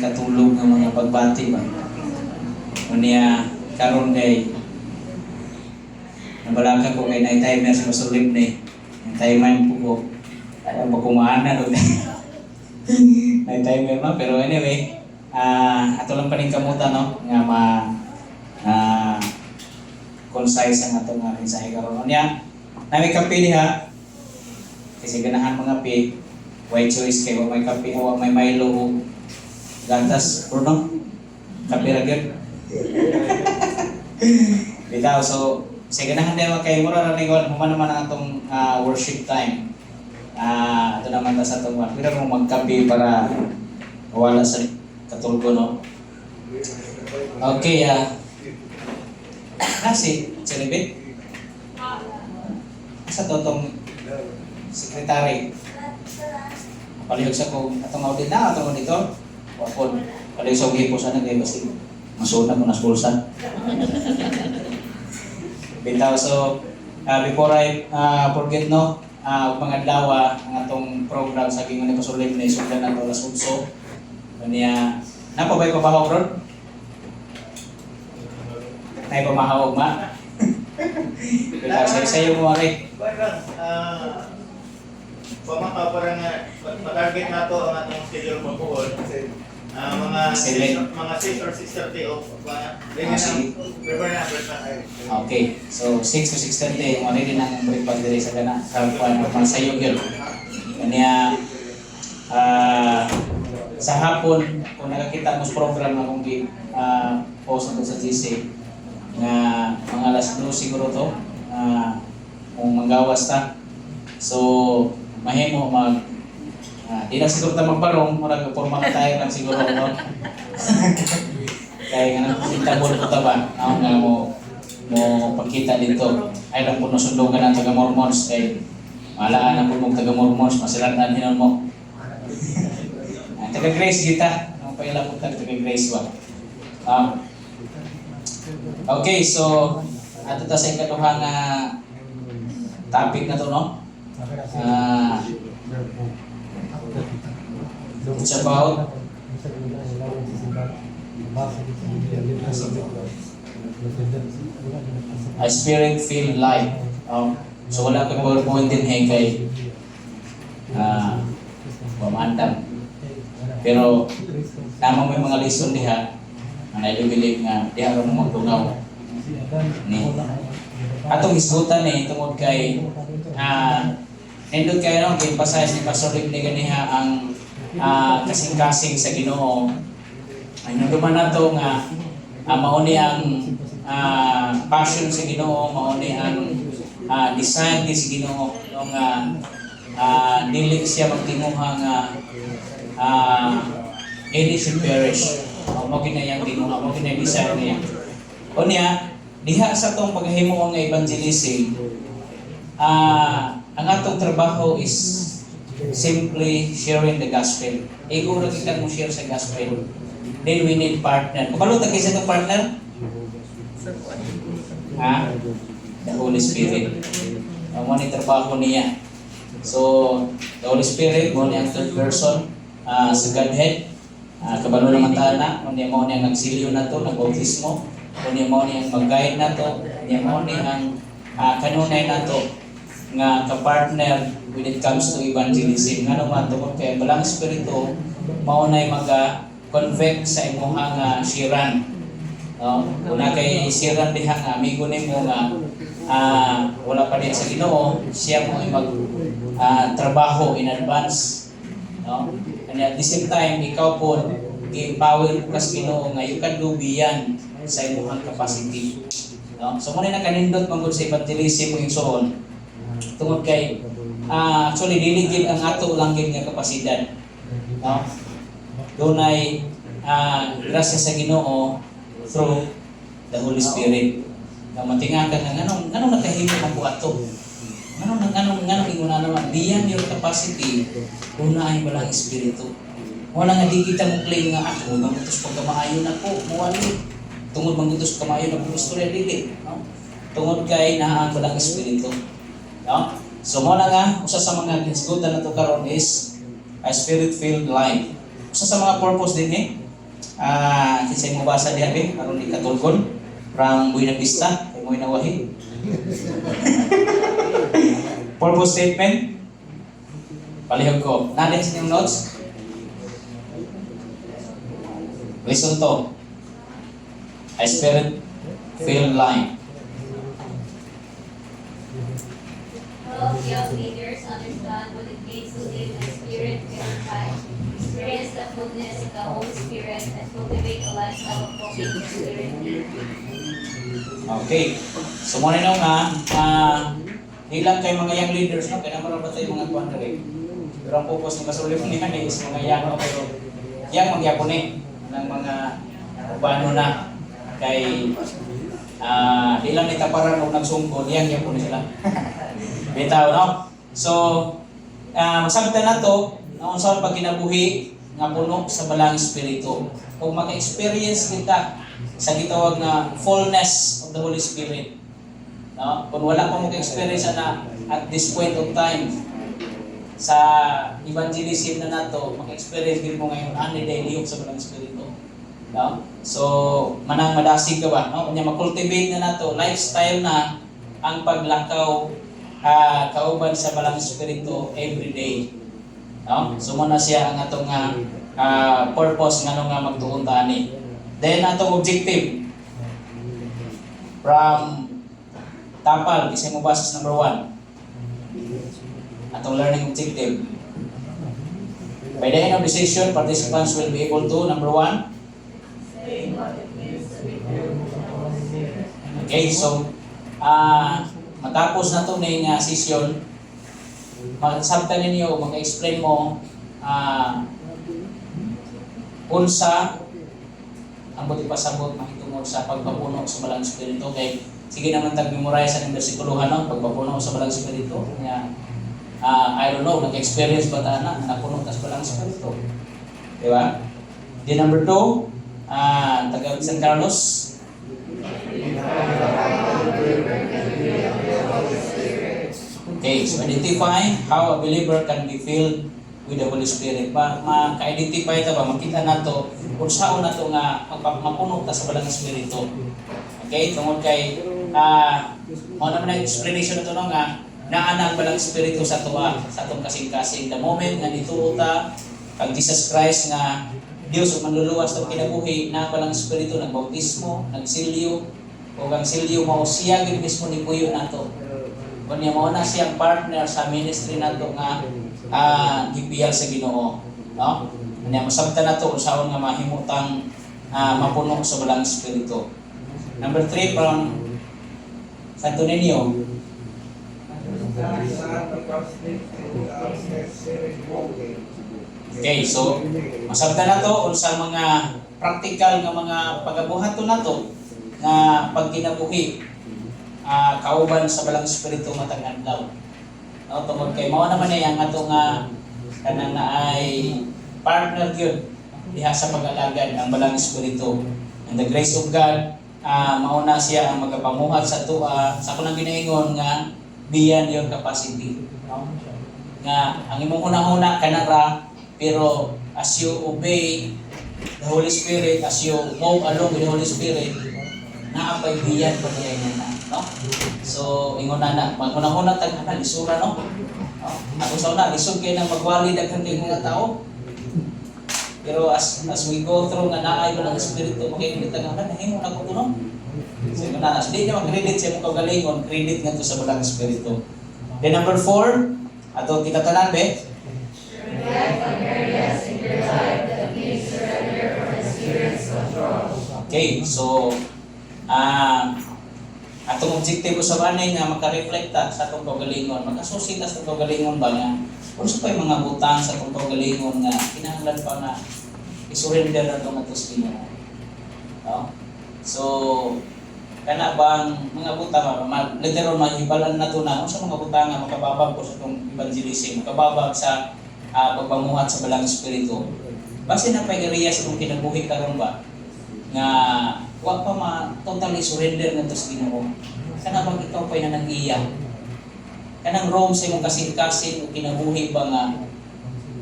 katulog ng mga pagbati ba. Unya karon kay nabalaka ko kay na-timer sa masulib ni. Timer po ko. Ayaw ba kumana doon. Na-timer no? Pero anyway, ato lang pa rin kamuta no? Nga concise ang atong mensahe karon. Unya, nami kape diha. Kasi ganahan mga pi, white choice kay wa may kape o may Milo o gatas, no? Kape ra gyud. Bitaw, so sige ganahan din kay mura ra ning human naman ang atong worship time. Ito naman ta sa atong one. Pero mo magkape para wala sa katulgo no. Okay, kasi Celibit. Sa totong sekretary. Palihog sa ko atong audit na atong auditor. Wapon. Palihog sa gipo sa nagay basi. Masuna ko nas bulsa. Bitaw, so before I forget no, mga adlaw ang atong program sa gingon ni Pastor Lim ni sugdan nato alas 8. Kanya napabay pa bahog ron? Nay pamahawog ma. Bitaw sa sayo mo ari. Pamaka para nga ma-target nato ang atong schedule mo po mga 6 or 6:30 of prepare na breakfast. Okay, so 6 to 6:30 mo rin ang breakfast diri sa kana kapan masayo gyud. Kanya sa hapon kung nakakita mo sa program na akong post sa GC nga mga alas 2 siguro to kung manggawas ta. So mahimo mag di na siguro tayo magbarong, marag forma na tayo lang siguro, no? Kaya nga nagsitabol ko ba, ako nga mo pagkita dito. Ay lang po nasundugan ng taga-Mormons, kay malaan na po mong taga-Mormons, masilandan hinon mo. Taga-Grace kita, ang pailang po taga-Grace ba? Okay, so ato ta sa ikaduhang topic na to, no? It's about a spirit-filled life. So wala kang PowerPoint din kay pamandam. Pero tama may mga lesson diha ang nailubilig nga diha ron magdugaw ni atong isgutan ni tungod kay nindot kayo no, kay-emphasize ni Pastor Rick ni ganiha ang kasing-kasing sa Ginoo. Ay naduman na to nga mauni ang passion sa Ginoo, mauni ang design ni sa Ginoo nga dili siya magtinguha nga any should perish. Mo ginayang tinguha, mo ginayang design niya. Unya diha sa tong paghahimo nga evangelism ang atong trabaho is simply sharing the gospel. Iguro kita mo share sa gospel. Then we need partner. Kapalo ta kaysa itong partner? The Holy Spirit. Mo ni trabaho niya. So, the Holy Spirit, mo ni ang third person sa Godhead. Kabalo naman tayo na. Mo ni ang nagsilyo na to, nag-bautismo. Mo ni ang mag-guide na to. Mo ni ang kanunay na to nga ka-partner when it comes to evangelism. Nga naman tungkol kay balang espiritu maunay mag-convect sa imuhang siran. Una kay siran diha nga amigo nimo nga wala pa din sa Ginoo, siya mo ay mag-trabaho in advance. And at the same time, ikaw po gi-empower ka sa Ginoo nga you can do beyond sa imuhang capacity. So muna na kanindot mangod sa evangelism mo yung soon. Tungod kay actually diligid ang ato lang gid nga kapasidad. Dunay grasya sa Ginoo through the Holy Spirit. Matingakan nga nganong nakahimo ang buhato. Nganong inguna naman beyond your capacity, una ay walang espiritu. Wala nga di kita mo claim nga ako mangutos pag kamaayo na ko, muwali. Tungod mangutos kamaayo na ko istorya dili, tungod kay naa ang walang espiritu. So mo na nga usa sa mga hisgutan nato karon is a spirit-filled life. Usa sa mga purpose din Kinsay mo basa diha be aron di katulgon from Buena Vista kay mo inawahi. Purpose statement. Palihog ko. Nandun sa inyong notes. Listen to. A spirit-filled line. Help young leaders understand what it means to live in a spirit-filled life, experience the fullness of the Holy Spirit, and cultivate a lifestyle of walking in spirit. Okay. So muna nung ilang kayo mga young leaders, no? Kaya naman ba tayo mga kuhan na rin. Pero ang focus ng kasulip ni Hani is mga young, no? Pero young magyapon ng mga urbano na kay ilang nitaparan o nagsungkod, young yapon sila. Bitaw, no? So, masabta na to, na unsa pag kinabuhi nga puno sa balang espiritu. Kung maka-experience kita sa gitawag na fullness of the Holy Spirit. No? Kung wala pa mo ka-experience na at this point of time sa evangelism na nato, maka-experience din mo ngayon ani daily sa balang espiritu. No? So, manang madasig ka ba? No? Kanya mag-cultivate na nato, lifestyle na ang paglakaw kauban sa balang espiritu every day. No? So muna siya ang atong purpose nga nga magtuon ta ani. Then atong objective from Tapal, kasi mo basis number 1. Atong learning objective. By the end of the session, participants will be able to, number 1, okay, so matapos na ito na session, magsabta ninyo, mag-explain mo unsa ang buti pasabot makitungod sa pagpapuno sa balang espiritu. Kay sige naman tag-memorize ang bersikulohan no, pagpapuno sa balang espiritu. Kaya I don't know, nag-experience ba ta na napuno tas balang espiritu? Di ba? Then number 2, taga San Carlos. Okay, so identify how a believer can be filled with the Holy Spirit. Maka-identify ta ba, makita nato kung saan nato nga mapuno ta sa balang espiritu. Okay, tungod kay mo naman ang explanation nato no nga naa ang balang espiritu sa tuwa sa atong kasing-kasing. The moment nga nituo ta kag Jesus Christ nga Dios ug manluluwas sa kinabuhi na balang espiritu nagbautismo, nagsilyo o ang silyo mao siya gid mismo ni puyo nato. Kunya mao na siyang partner sa ministry nato nga gipiyal sa Ginoo, no? Kunya masabtan nato kung saan nga mahimutang mapuno sa balang espiritu. Number 3 from Santo Niño. Okay, so masabtan nato unsa mga practical nga mga pagabuhaton nato nga pagkinabuhi kauban sa balang espiritu matag adlaw. No, tungod kay mao naman ay ang ato nga kanang naay partner gyud diha sa pag-alagad ang balang espiritu. And the grace of God, mao na siya ang magapamuhat sa tuwa sa kunang ginaingon nga beyond your capacity. No? Nga ang imong una-una kanara pero as you obey the Holy Spirit, as you move along with the Holy Spirit, naapay beyond pa niya na, no? So, ingon na, maghunang-hunang tag-ana, lisura, no? Ako sa una, lisod kayo ng magwali daghan kayo mga tao. Pero as we go through nga naay mo ng Espiritu, makikinig tag-ana, nahimo na ko ito, no? So, ingon na, hindi niya mag-credit siya mong kagalingon, credit nga ito sa balang Espiritu. Then number 4, ato kita tanan, be? Okay, so, atong objective sa banay nga maka-reflecta sa atong kaugalingon, makasusitas sa kaugalingon ba nga kung sa pa'y mga butang sa atong kaugalingon nga kinahanglan pa na isurrender na itong atos Ginoo. No? So, kana bang mga butang, literal mahibalan na ito na sa mga butang nga makababag ko sa itong evangelism, makababag sa pagpamuhat sa balang espiritu. Base na pa'y area sa itong kinabuhi karon ba nga wa pa totally surrender na ito sa Ginoo. Kana bang ikaw pa'y nanag-iya? Kanang roam sa imong kasing-kasing o kinabuhi ba nga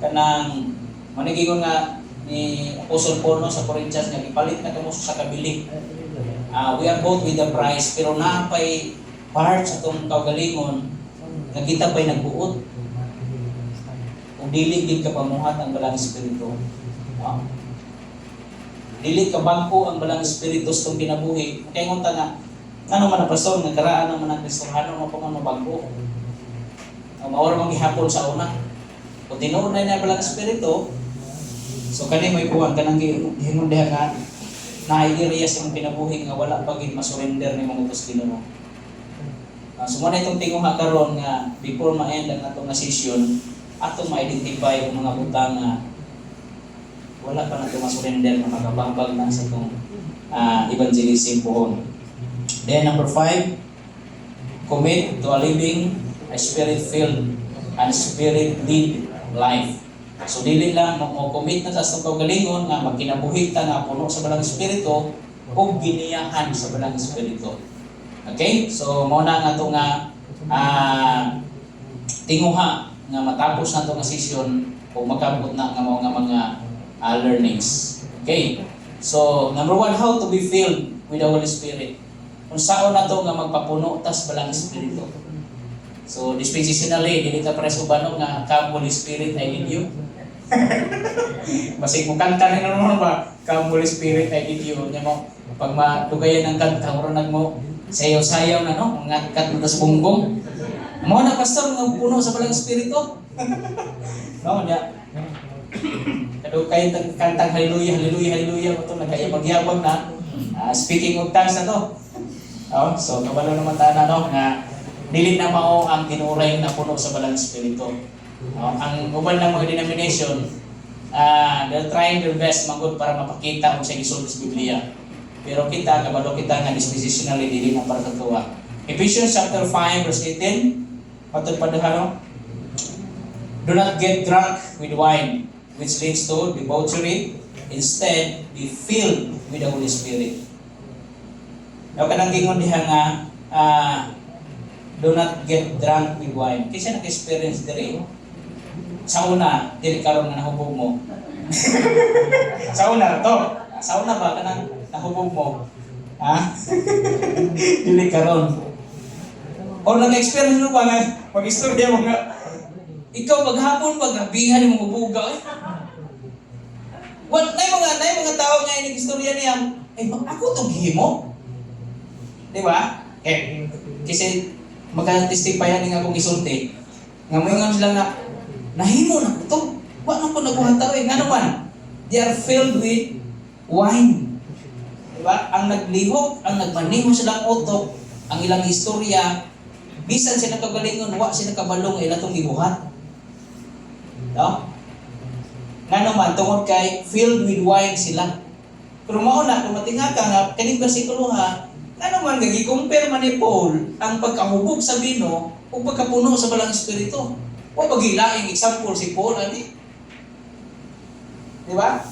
kanang manigingon nga ni Apostle Paul no, sa Corinthians nga ipalit na kamo sa kabiling. We are both with the price, pero napay part sa itong kaugalingon nga kita pa'y nagbuot. Kung dili din ka pamuhat ang balang espiritu. No? Dili ka bangko ang balang espiritu sa itong kinabuhi. Kaya ngunta nga, ano man ang pastor, nga karaan naman ang Kristohano mo pa man mabangko. Mawala mang gihapon sa una. Kung tinuod na balang espiritu, so kani may buwan ka nang hingon diha nga na-idea sa mong kinabuhi nga wala pagin masurrender ni mga utos Ginoo. So muna itong tinguha karon nga before ma-end ang atong nga session, atong ma-identify ang mga butang nga wala pa nato masurrender na magabambag na sa itong evangelism pohon. Then number 5, commit to a living, a spirit-filled, and spirit-led life. So dili lang mo commit na sa itong kaugalingon nga magkinabuhi ta nga puno sa balang espiritu o giniyahan sa balang espiritu. Okay? So mao na nga ito nga tinguha nga matapos na ito nga session o magkabot na nga mga learnings. Okay? So number 1, how to be filled with the Holy Spirit. Kung saan na ito nga magpapuno tas balang espiritu. So dispensationally, dili ta pares ubano nga come Holy Spirit I need you. Masig mo kanta rin naman ba, come Holy Spirit I need you. Nya mo pag madugayan ng kanta mo nagmo sayaw-sayaw na no, mga kat mo tas bunggong. Mo na pastor nga puno sa balang espiritu. No, nya. Kado kay kantang hallelujah, hallelujah, hallelujah mo to nagaya magyabang na. Speaking of tongues na to. Oh, so kabalo naman ta na no nga dili na mao ang tinuray na puno sa balang espiritu. Ang uban ng mga denomination, they're trying their best magud para mapakita kung sa gisulti sa Biblia. Pero kita, kabalo kita nga dispositionally dili na para katuwa. Ephesians chapter 5 verse 18, patod padahano, do not get drunk with wine, which leads to debauchery. Instead, be filled with the Holy Spirit. Daw kanang gingon diha nga, do not get drunk with wine. Kasi nag-experience diri. Sa una, dili karon nga nahubog mo. Sa una to. Sa una ba kanang nahubog mo? Ha? Dili karon. O nag-experience mo ba nga mag-istorya mo nga ikaw maghapon paggabihan mo bubuga eh. What nay mga tao nga inig-istorya niya, ako tong gihimo. Di ba? Kasi magka-testifyan nga akong isulti. Nga mo nga sila nga nahimo na ito. Wa na ko nabuhataw eh. Nga naman, they are filled with wine. Diba? Ang naglihok, ang nagmaniho silang utok, ang ilang istorya, bisan sila kagalingon, wa sila kabalong ila itong ibuhat. No? Nga naman, tungod kay filled with wine sila. Pero mauna, kung matinga ka nga, kaning bersikulo ha, ano man, gagi-compare man ni Paul ang pagkahubog sa bino o pagkapuno sa balang espiritu. O pagilaing example si Paul, ani? Di ba?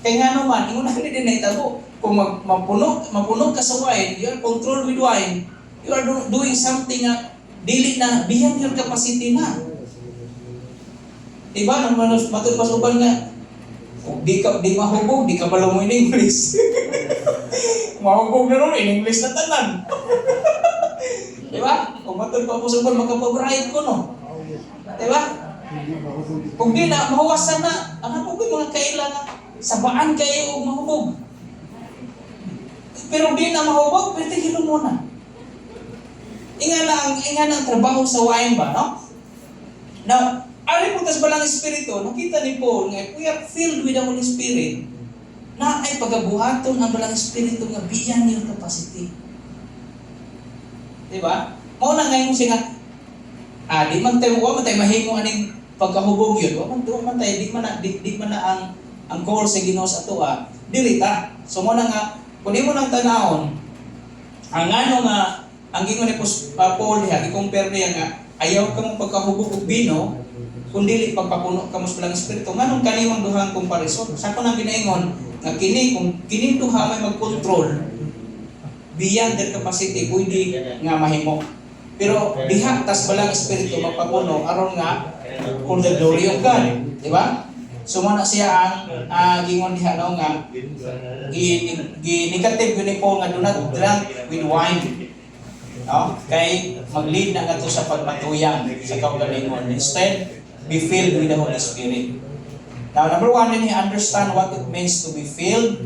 Kaya nga naman, yung unang din na itabo, kung mapuno ka sa wine, you are controlled with wine, you are doing something na dili na beyond your capacity na. Di ba? Nang matulpasuban nga, di mahubog, di ka balong mo in English. Mahubog na rin, in English na tanan. Di ba? Kung matulpasuban, makapabrahid ko, no? Di ba? Kung di na, mahawasan na, ang hapog yung mga kailangan, sabaan kayo o mahubog. Pero di na mahubog, pero tigilong muna. Inga na ang trabaho sa wine ba, no? Now, ari po tas balang espiritu, nakita ni Paul nga, we are filled with the Holy Spirit, na ay pagabuhaton ang balang espiritu nga beyond your capacity. Diba? Mao na ngayon siya nga, di man tayo mahimo aning pagkahubog yun. Di man na ang goal sa Ginoo sa ato dirita. So mo na nga, kung mo nang tanawon, ang ano nga, ang gingon ni Paul diha, i-compare niya nga, ayaw ka mong pagkahubog og bino, kundi pagpapuno ka mo sa balang espiritu. Nganong kanimang duhang comparison? Sa ko nang ginaingon, nga kung kini duha may mag-control, beyond their capacity, pwede nga mahimo. Pero diha tas balang espiritu magpapuno aron nga for the glory of God, di ba? So mo na siya ang gingon diha no nga negative yun ni Paul nga do not drink with wine. No? Kay mag-lead na nga to sa pagmatuyang sa kaugalingon. Instead, be filled with the Holy Spirit. Now, number one, then you understand what it means to be filled.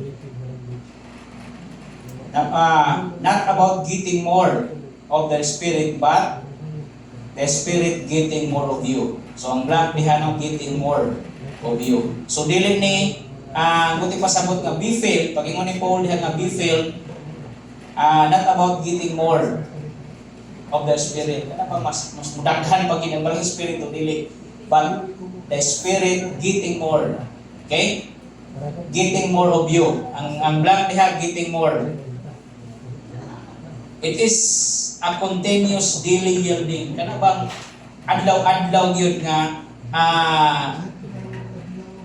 Not about getting more of the Spirit, but the Spirit getting more of you. So, ang blank diha ng getting more of you. So, dili ni, buti pasabot nga be filled, pag ingon ni Paul diha nga be filled, not about getting more of the Spirit. Ano pa mas mudaghan pag ginang Espiritu, dili. But the Spirit getting more. Okay? Getting more of you. Ang blank diha, getting more. It is a continuous daily yielding. Kana bang adlaw-adlaw yun nga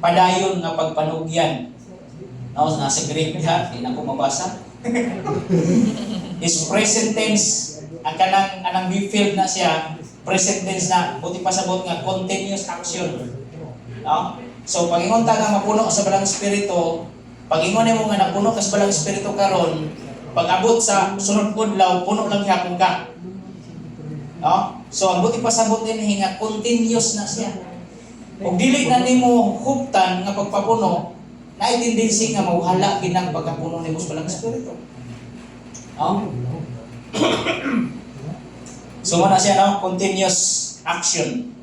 padayon nga pagpanugyan. No, nasa Greek diha, di na ko mabasa. Is present tense. Ang kanang be filled na siya, present tense na, buti pasabot nga continuous action. No? So pag ingon ta nga mapuno sa balang espiritu, pag ingon mo nga napuno ka sa balang espiritu karon, pag abot sa sunod pudlaw, puno lang gyapon ka. No? So ang buti pasabot din nga continuous na siya. Ug dili na nimo huptan nga pagpapuno, na tendency nga mawala kinang pagkapuno nimo sa balang espiritu. No? So muna siya, no? Continuous action.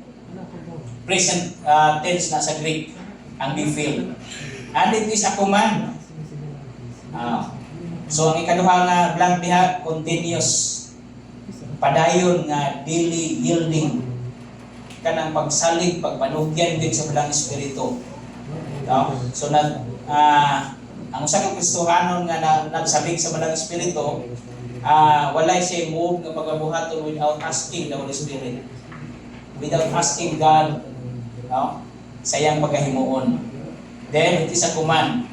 Present tense na sa Greek, ang be filled. And it is a command. So ang ikaduha nga blank diha, continuous. Padayon nga daily yielding. Kanang pagsalig, pagpanugyan din sa balang espiritu. No? So ang usa ka Kristohanon nga nagsalig sa balang espiritu, walay siya move nga pagabuhaton without asking the Holy Spirit. Without asking God, no? Sayang pagahimuon. Then, it is a command.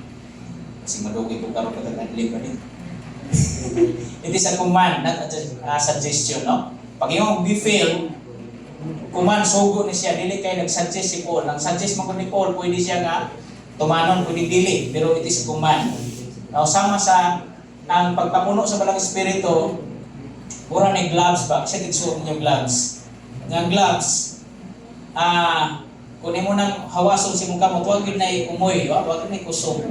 Kasi madugi ko karoon katag-adlib pa din. It is a command, not a suggestion, no? Pag yung be filled, command, sugo ni siya, dili kayo nag-suggest si Paul. Nag-suggest mo ko ni Paul, pwede siya nga tumanon, pwede dili, pero it is a command. Now, sama sa ang pagpapuno sa balang espiritu, mura na gloves ba? Kasi tigsuot niyo gloves. Nga gloves, kung mo nang hawason si mong kamot, huwag yun na umuy, huwag yun na kusog.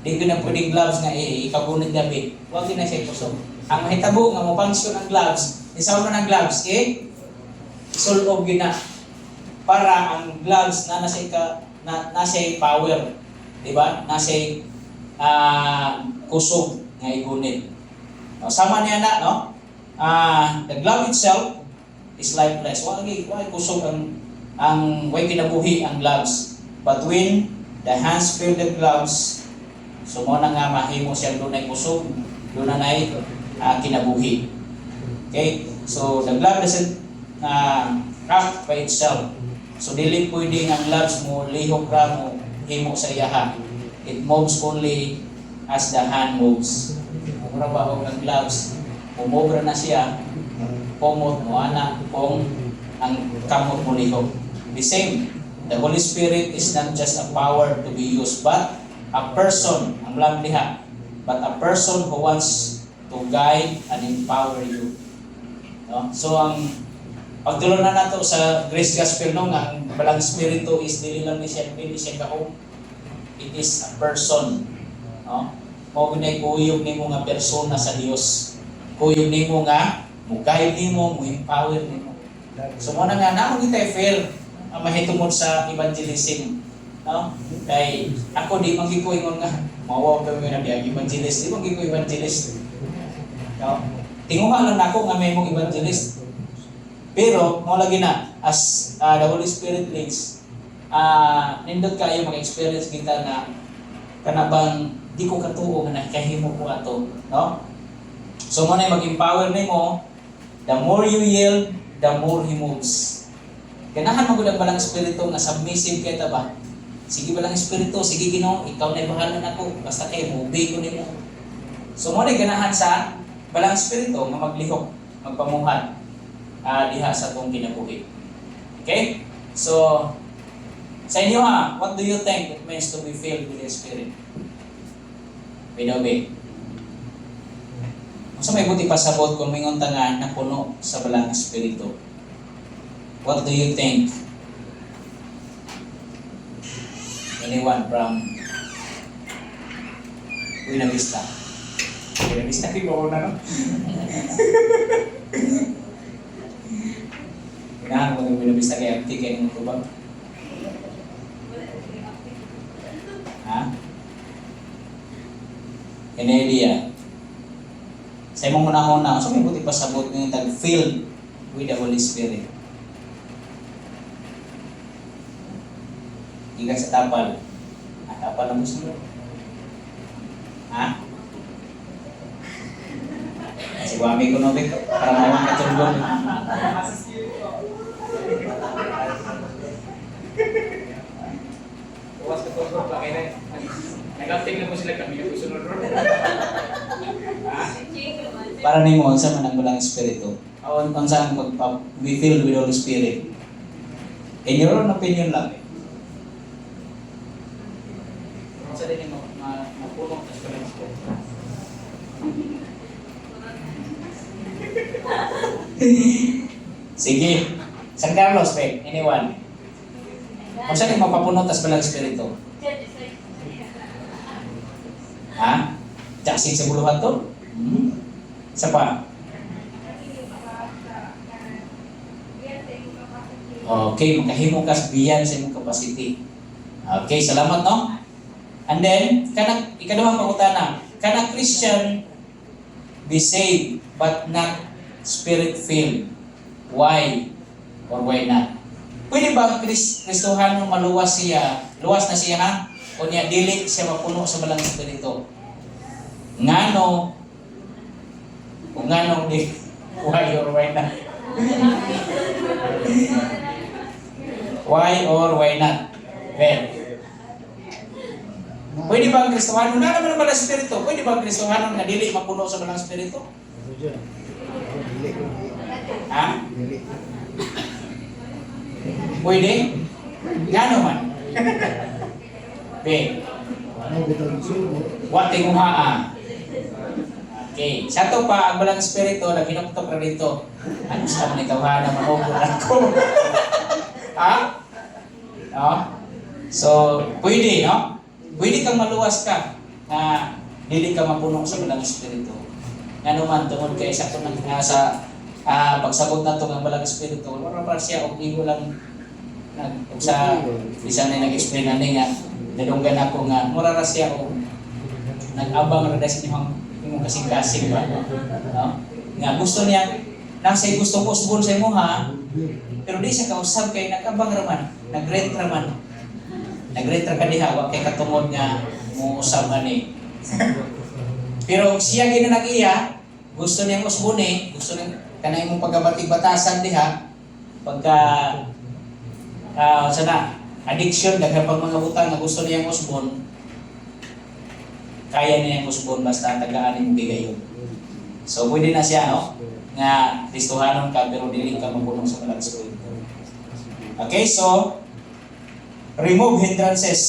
Hindi ko na pwedeng gloves nga ikagunit gabi. Huwag yun na siya kusog. Ang mahitabo nga mo function ng gloves, isaw mo ng gloves, isulob yun na. Para ang gloves na nasa power. Diba? Nasa kusog nga igunit. Sama niya na, no? The glove itself is lifeless. Why kusog ang way kinabuhi ang gloves. But when the hands feel the gloves, so mo na nga mahimo siya doon ay kusog, doon na ay kinabuhi. Okay? So the glove doesn't act by itself. So dili pwede ang gloves mo lihok ra mo himo sa iyaha. It moves only as the hand moves. Mura ba ang gloves, umobra na siya, pomot mo ana kung ang kamot mo lihok. The same, the Holy Spirit is not just a power to be used, but a person, ang lang diha, but a person who wants to guide and empower you. No? So ang pagtulo na nato sa Grace Gospel no, nga ang balang espiritu is dili siya kahong. It is a person. No? Mao ginay kuyog nimo nga persona sa Dios. Kuyog nimo nga mo-guide nimo, mo-empower nimo. So mo na nga namo gitay fair mahitungod sa evangelism. No? Kay ako di man giko ingon nga mawaw ka nga biag evangelist, di man giko evangelist. No? Tinguha lang nako nga may mong evangelist. Pero mo lagi na as the Holy Spirit leads, nindot kayo mag-experience kita na kanabang di ko katuo nga nakahimo ko ato, no? So mo na mag-empower nimo, the more you yield, the more He moves. Ganahan mo gud ang balang espiritu nga submissive kay ta ba? Sige balang espiritu, sige Ginoo, ikaw na bahala nako, basta kay mo obey ko nimo. So mo na ganahan sa balang espiritu nga maglihok, magpamuhat diha sa tong kinabuhi. Okay? So Sa inyo ha, what do you think it means to be filled with the Spirit? Binabi. Kung sa may buti pasabot kung mingon ta nga na puno sa balang Espiritu. What do you think? Anyone from Buena Vista? Buena Vista, kibaw na no? Inahan mo ng Buena Vista kaya abti kayo ng tubag? Ha? Any idea? Sa imong una-una, so may buti pasabot ng tag-filled with the Holy Spirit. Ikan sa tapal. Tapal ang gusto mo? Ha? Si Wami ko no, para mawang katulog. Bukas ka tulog pa kayo na. Nag-upting na po sila kami na gusto nun. Para nimo unsa man ang balang espiritu? Unsa ang be filled with the Holy Spirit? In your own opinion lang. Sa din mo mapulong sa balang espiritu. Sige. San Carlos, babe. Anyone? Unsa ni mapapuno tas balang espiritu? Ha? Jaksing sa buluhan to? Isa pa? Okay, makahimo ka sa biyan sa imong capacity. Okay, salamat no? And then, ikaduhang pangutana, can a Christian be saved but not spirit-filled? Why or why not? Pwede ba Kristohanong maluwas na siya ha? O niya, dili siya mapuno sa balang espiritu? Ngano? Kung ngano, why or why not? Why or why not? Well, pwede ba ang Kristohanon? Nga naman ang balang espiritu? Pwede ba ang Kristohanon na dili mapuno sa balang espiritu? Ha? Pwede? Nga naman? Be. What tinguhaan? Okay. Sa to pa, ang balang espiritu, naginuktok na dito. Ano sa mga itawhan na manugulan ko? Ha? No? So, pwede, no? Pwede kang maluwas ka na dili ka mapuno sa balang espiritu. Nga naman, tungod kay sa kunang nga sa pagsabot na ito ng balang espiritu, wala pa siya o iho lang sa isa na nag-explain na nga nadunggan ako nga mura ra siya o nag-abang ra sa imong kasing-kasing ba no? Nga gusto niya nasa gusto ko subon sa imo ha pero di siya kausap kay nag-abang ra man nag-rent ra ka diha wa kay katungod nga mo usab ani pero siya gina nag-iya gusto niya usbon gusto niya kanay imong pagabati-batasan diha pagka sana addiction daghang pang mga butang na gusto niyang usbon kaya niya yung usbon basta tagaan yung bigayon. So pwede na siya no nga Kristohanon ka pero dili ka mapuno sa balang espiritu. Okay, so remove hindrances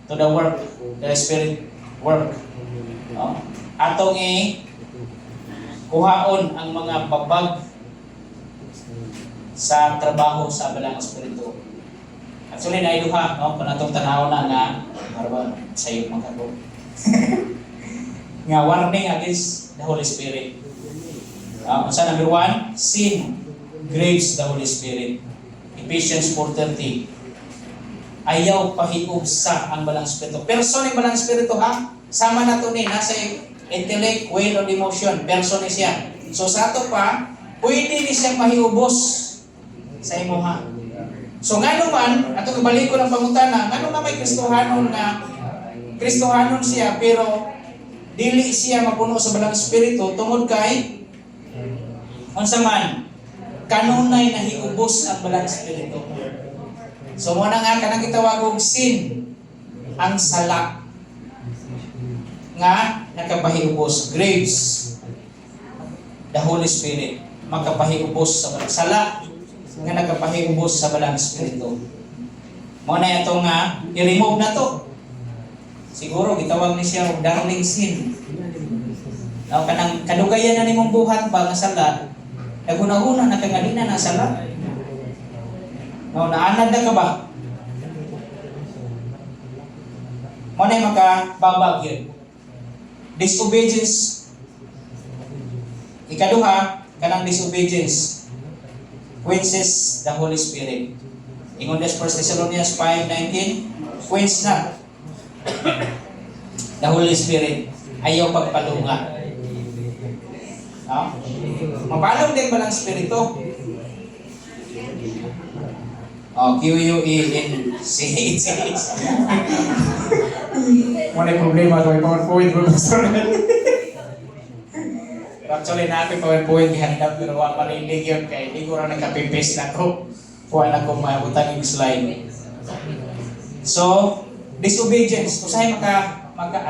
to the work, the spirit work. No? Atong kuhaon ang mga babag sa trabaho sa balang espiritu. Actually, naiduha, no? Kung natong tanaw na nga, maraba, sa'yo mga ko. Nga warning against the Holy Spirit. Sa number 1, sin grieves the Holy Spirit. Ephesians 4:30. Ayaw pahiubsa ang balang espiritu. Person ng balang espiritu ha? Sama na ito nasa intellect, will, or emotion. Person siya. So sa ito pa, pwede ni siyang mahiubos sa imo ha. So nga naman, atong ibalik ko ng pangutana, nga naman may Kristohanon siya, pero dili siya mapuno sa balang espiritu tungod kay unsa man kanunay na hiubos ang balang espiritu. So mo na nga kanang gitawag og sin ang sala nga nakapahiubos, graves the Holy Spirit makapahiubos sa balang sala nga nakapahiubos sa balang espiritu. Mo na itong i-remove na to. Siguro gitawag ni siya og darling sin. Now kanang kadugayan na nimong buhat ba nga sala, naguna-una na kangalina na sala. Now naanad na ka ba? Mo na makababag yun. Disobedience. Ikaduha, kanang disobedience quenches the Holy Spirit. Ingon des 1 Thessalonians 5:19, quench na the Holy Spirit. Ayaw pagpalunga. No? Mapalong din ba ng Espiritu? Oh, QUENCH. Wala problema sa PowerPoint, Professor. Actually, natin PowerPoint gihanda pero wala marinig yun kaya hindi ko rin nagka-paste na ko. Kuha na kong mabutan yung slide. So, disobedience. Usahay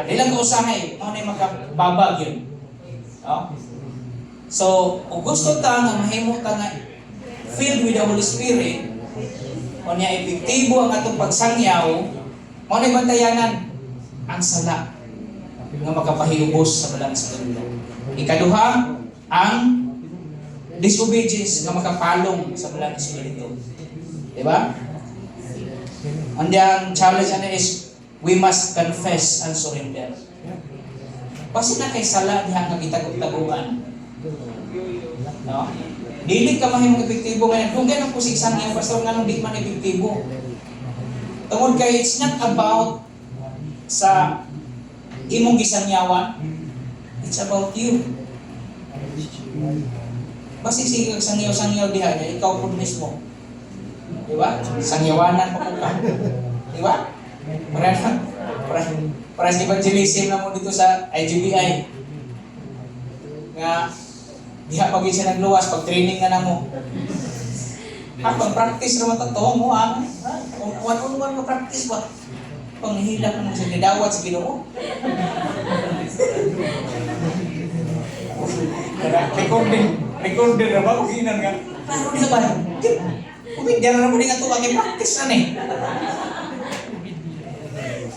di lang ko usahay. Ano na makababag yun. No? So, kung gusto ta nga mahimo ta nga filled with the Holy Spirit, o niya epektibo ang atong pagsangyaw, mo na bantayanan ang sala nga makapahilubos sa balang Espiritu. Ikaduha, ang disobedience nga makapalong sa balang Espiritu. Diba? And ang challenge na is, we must confess and surrender. Kasi na kay sala diha nga gitagog-taguan. No? Dili ka mahimong epektibo ngayon. Kung ganun po sigsang yung pastor nga nung di man epektibo. Tungod kay it's not about sa imong gisangyawan. It's about you. Basi sige kag sangyaw-sangyaw diha na ikaw po mismo. Di ba? Sangyawanan pa ka. Di ba? Para sa evangelism na mo dito sa IGBI. Nga diha pag siya nagluwas, pag training na mo. Pag practice naman ito, mo one-on-one ka practice ba? Pag nahilak na mo siya, nidawat sa Ginoo. Recording na ba? Kusinan nga. Paano na ba? Kumigyan na mo din nga ito, ang practice na eh.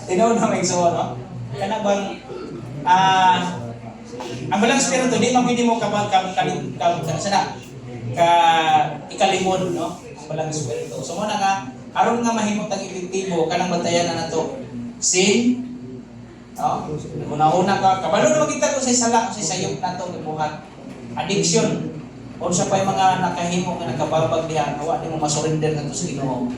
Tinaw na may so, no? Kana bang, ang balang Espiritu, di mabili mo ikalimod, no? Ang balang Espiritu. So muna nga, aron nga mahimot ang epektibo, kanang bantayan na nato. Sin, no? Una-una ka, kabalo na magkita ko sa sala, sa sayop na ito, ibuhat. Addiction. O sa pa yung mga nakahimo nga nakababag diha, nawa di mo masurrender na ito sa Ginoo.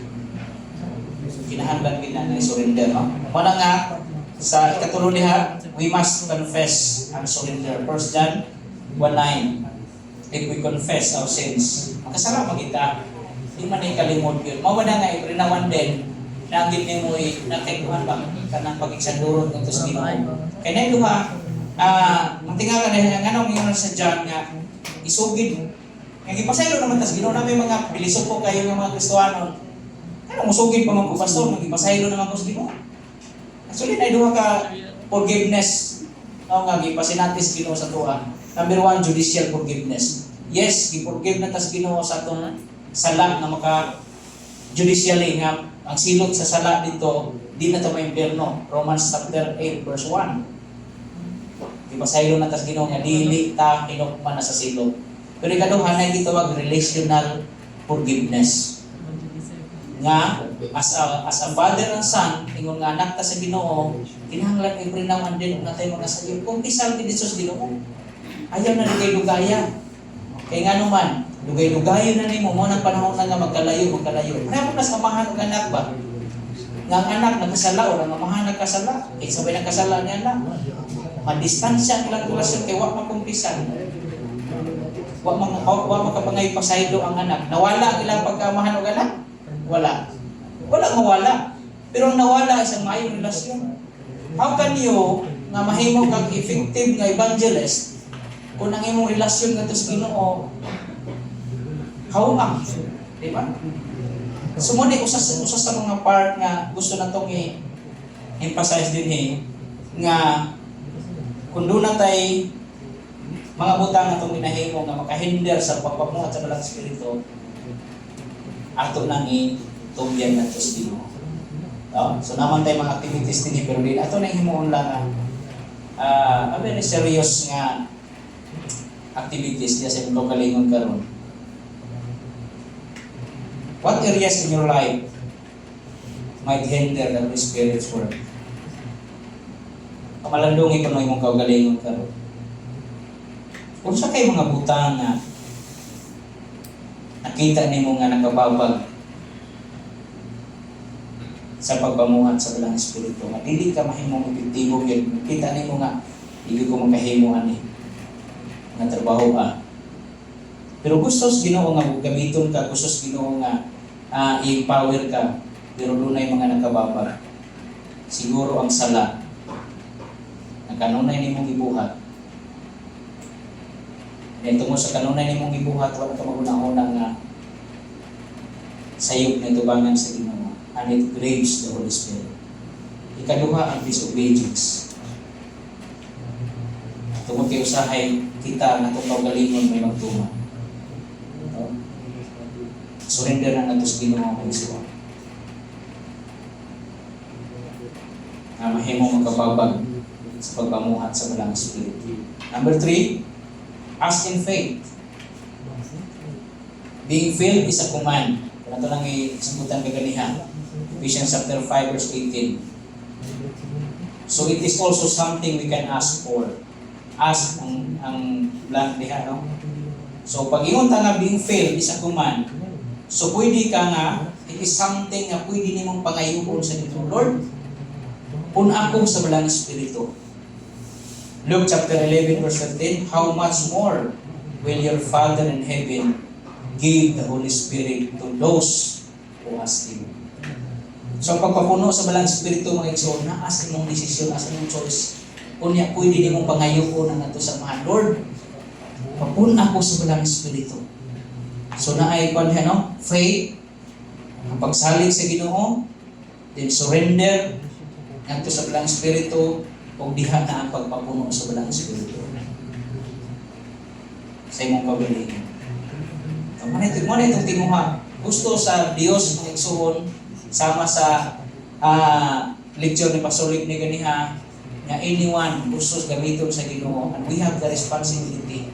Kinahanglan din na surrender, no? Muna nga, sa ikatulo diha, we must confess and surrender. 1 John 1:9. If we confess our sins, makasarap magita, di man ikalimod yun. Mawala nga, iprinawan din, na agad ni mo nakikuhan ba, kanang pag-iksandurot ng ito sa Ginoo. Kaya na ito ha, magtinga ka na nga nung yun sa John nga, isugid. Nga ipasaylo naman tas Ginoo namin mga bilisok ko kayo ng mga Kristohanon. Ano, musugid pa man ko pastor, mag-ipasaylo naman ko sa Ginoo. Actually, na duha ka forgiveness. Nga, gipasinatis Ginoo sa tuwa. Number 1, judicial forgiveness. Yes, giforgive na tas Ginoo sa atong sala na judicially nga ang silot sa sala dito, di na ito ma-impierno. Romans chapter 8, verse 1. Gipasaylo na tas Ginoo nga dili ta hinukman na sa silot. Pero ikaduha na gitawag relational forgiveness. Nga as a father and son, ingon nga anak ta sa Ginoo, kinahanglan ay prinawan din natay mga sayo. Kung isal di dito sa Ginoo, ayaw na lugay-lugaya. Kaya nga naman, lugay-lugayo na nimo mo nang panahon na nga magkalayo. Kaya mo nasamahan ng anak ba? Nga ang anak nagkasala o nangamahan nagkasala, eh sabay nagkasala niya lang. Madistansya ang ilang relasyon kaya wak makumpisan. Wak makapangay pasaydo ang anak. Nawala ang ilang pagkamahan ng anak? Wala mawala. Pero ang nawala isang maayong relasyon. How can you nga mahimo kang effective nga evangelist kung ang imong relasyon nga sa Ginoo hawang? Di ba? So mo ni usas sa mga part nga gusto natong i-emphasize din nga kung doon natay mga butang atong ginahimo nga makahinder sa pagpamuhat sa balang Espiritu, ato nang itubyan na ito sa Ginoo. No? So naman tayo mga activities din pero din ato na himuon lang a very serious nga activities diya sa imong kalingon karon. What areas in your life might hinder the Holy Spirit's work? Kamalandungi ko na imong kaugalingon karon. Kung sa kay mga butang nga nakita nimo nga nakababag sa pagpamuhat sa Dalang Espiritu, nga dili ka mahimong epektibo gyud, kita nimo nga dili ko makahimo ani nga trabaho ka. Pero gustos Ginoo nga gamiton ka, gustos Ginoo nga i-empower ka, pero dunay mga nakababag. Siguro ang sala ang kanunay nimong gibuhat. Dahil tungkol sa kanunay nimong gibuhat, wala ka magunahon nga sayop na tubangan sa Ginoo, and it grieves the Holy Spirit. Ikaduha ang disobedience. Tungkol kay usahay kita na itong kaugalingon may magtuma. Surrender na nato sa Ginoo ang Ginoo. Na mahimo magkababag sa pagpamuhat sa Dalang Espiritu. Number 3, ask in faith. Being filled is a command. Kung ito lang isagutan kaganihan. Ephesians chapter 5 verse 18. So it is also something we can ask for. Ask ang blank diha, no? So pag iyon ta nga being filled is a command. So pwede ka nga, it is something nga pwede nimong pangayuon sa Ginoo. Lord, pun akong sa Dalang Espiritu. Luke chapter 11 verse 13, how much more will your Father in heaven give the Holy Spirit to those who ask Him? So ang pagpapuno sa Dalang Espiritu mga igsoon, naas imong desisyon, naas imong choice. Kunya pwede nimong pangayuon ang ato sa mga Lord, papun ako sa Dalang Espiritu. So naay kwan no? Faith, ang pagsalig sa Ginoo, then surrender ngadto sa Dalang Espiritu, o diha na ang pagpapuno sa Dalang Espiritu sa imong kaugalingon. Mo na itong tinuha. Gusto sa Dios ng igsoon sama sa leksyon ni Pastor Rick ni ganiha nga anyone gusto gamiton sa Ginoo, and we have the responsibility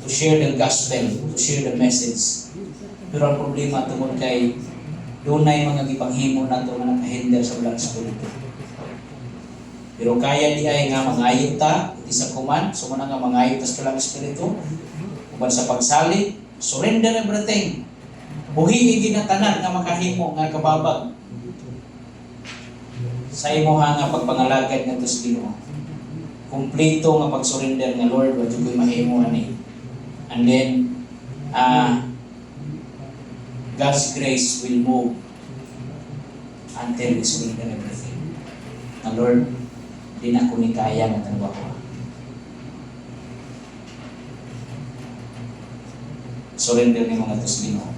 to share the gospel, to share the message. Pero ang problema tungod kay dunay mga gipanghimo nato nga nakahinder sa Dalang Espiritu. Pero kaya di ay nga mangayot ta, iti sa command, so muna nga mangayot ta sa Dalang Espiritu, uban sa pagsalig, surrender everything. Buhi ginatanan nga makahimo nga kababag sa imo nga pagpangalagad ngadto sa Ginoo. Kumpleto nga pag-surrender nga Lord, wa jud koy mahimo ani. And then God's grace will move until we surrender everything. Na Lord, di na ko ni kaya nga trabaho. Surrender ni mga ito sa Ginoo.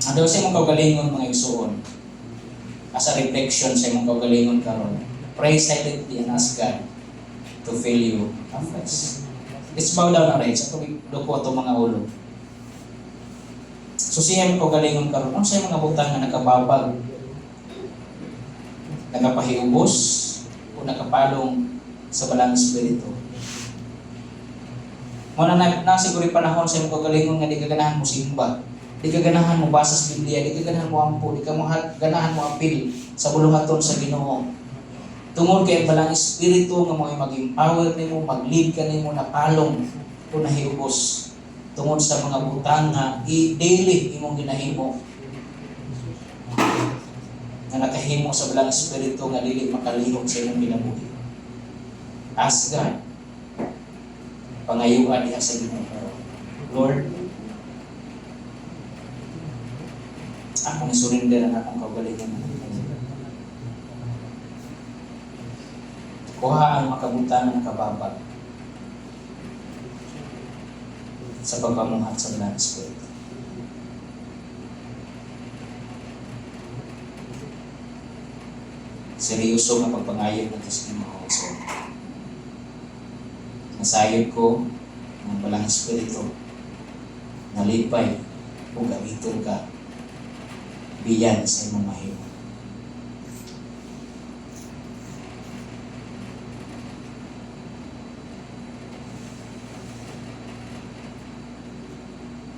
Ano sa imong kaugalingon mga igsoon? As a reflection sa imong kaugalingon karon, pray silently and ask God to fill you afresh. Let's bow down na rin sa duko ito mga ulo. So siya imong kaugalingon karon, ano sa imong mga butang na nakababag, nakapahiubos, o nakapalong sa Dalang Espiritu? Muna na siguro panahon sa imong kaugalingon nga di ka ganahan mo simba, di ka ganahan mo basa sa Biblia, di ka ganahan mo ampo, di ka ganahan mo apil sa buluhaton sa Ginoo. Tungod kay ang Dalang Espiritu nga mo'y mag-empower nimo, mag-lead ka nimo na palong o nahiubos tungod sa mga butang nga daily imong ginahimo nga nakahimo sa Dalang Espiritu nga dili makalihok sa imong kinabuhi. Ask God, pangayuan diha sa Ginoo. Lord, akong surrender ang akong kaugalingon. Kuha ang makabutan ng kababag sa pagpamuhat sa Dalang Espiritu. Seryoso nga pagpangayod natin sa Ginoo. So, nasayod ko ng Dalang Espiritu, nalipay kung gamiton ka biyan sa imong mahimo.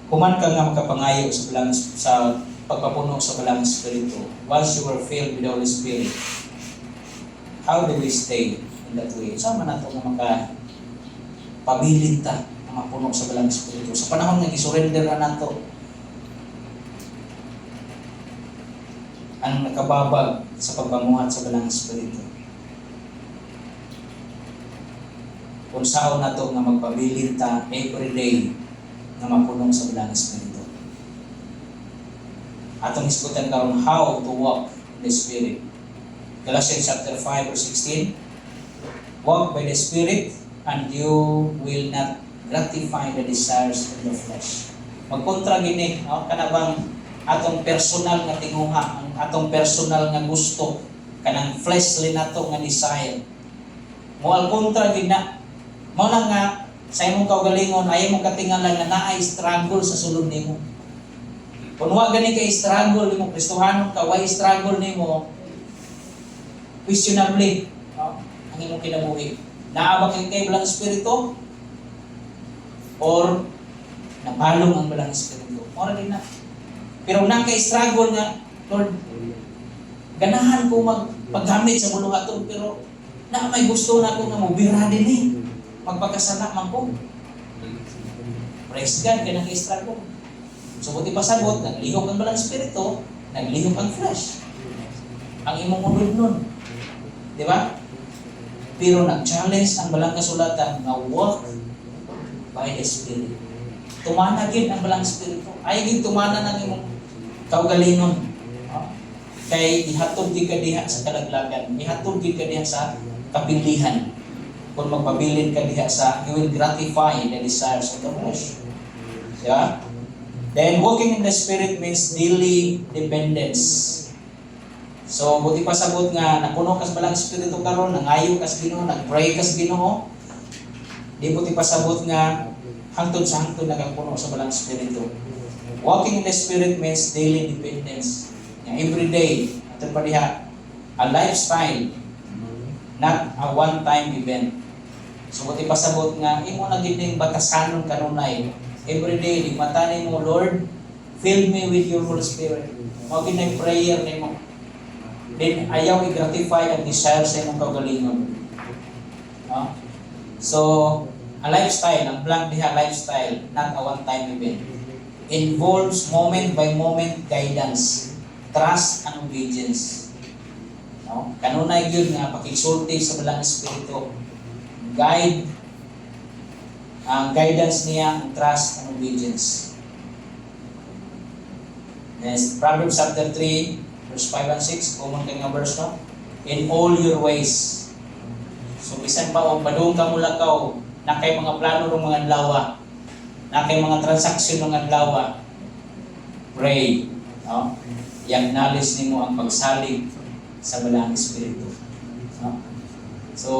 Human ka nga makapangayo sa pagpapuno sa balang Espiritu. Once you were filled with the Holy Spirit, how do we stay in that way? Sama na ito nga pabilin ta na mapuno sa balang Espiritu. Sa panahon nga isurrender na nato ang nakababag sa pagbamuhat sa balang Espiritu. Kung saan na ito nga magpabilin ta everyday na mapunong sa balang Espiritu. Atong iskutan ka on how to walk in the Spirit. Galatians chapter 5 verse 16. Walk by the Spirit and you will not gratify the desires of the flesh. Magkontra gini, kana bang atong personal nga tinguha, ang atong personal nga gusto, kanang fleshly nato nga desire. Moal kontra gid na. Mao na nga sa imong kaugalingon, ayaw mong katingalan na naay struggle sa sulod nimo. Kung wa gani kay struggle nimo, Kristohanon ka, why struggle nimo? Questionably, ang imong kinabuhi. Naabak kay balang Espiritu or napalong ang balang Espiritu. Mora din na. Pero na kay struggle nga, Lord, ganahan ko paggamit sa buluhaton, pero na may gusto na ko nga mobira din eh. Magpagkasala man ko. Praise God, kaya nag-struggle. So, buti pa sagot, naglihok ang balang Espiritu, naglihok ang flesh. Ang imong unod nun. Di ba? Pero nag-challenge ang balang kasulatan na walk by the Spirit. Tumanagin ang balang Espiritu. Ay, tumana ng imong kaugalingon. Kay ihatod gid ka diha sa kadaglagan. Ihatod gid ka diha sa kapilihan. Kung magpabilin ka diha sa, you will gratify the desires of the flesh. Yeah? Then, walking in the Spirit means daily dependence. So, buti pa sabot nga, napuno ka sa balang Espiritu karon, nangayo ka sa Ginoo, nagpray ka sa Ginoo. Di buti pa sabot nga, hangtod sa hangtod nagpuno sa balang Espiritu. Walking in the Spirit means daily dependence. Every day, ato pa diha, a lifestyle, not a one-time event. So, buti pasabot nga, imo na gining batasanon kanunay. Every day, di matani mo, Lord, fill me with your Holy Spirit. Mao ginay prayer nimo. Then, ayaw i-gratify ang desire sa imong kaugalingon. So, a lifestyle, ang blank diha lifestyle, not a one-time event. Involves moment-by-moment guidance, trust and obedience. Kanunay yun nga, pakigsulti sa balang Espiritu. Guide, ang guidance niya, ang trust and obedience. Yes, Proverbs chapter 3, verse 5 and 6, common kay nga verse, no? In all your ways. So, bisan pa, o badung ka mula ka, na kay mga plano ng mga adlaw, na kay mga transaksyon ng adlaw, pray. No? I-acknowledge nimo ang pagsalig sa balang Espiritu. No? So,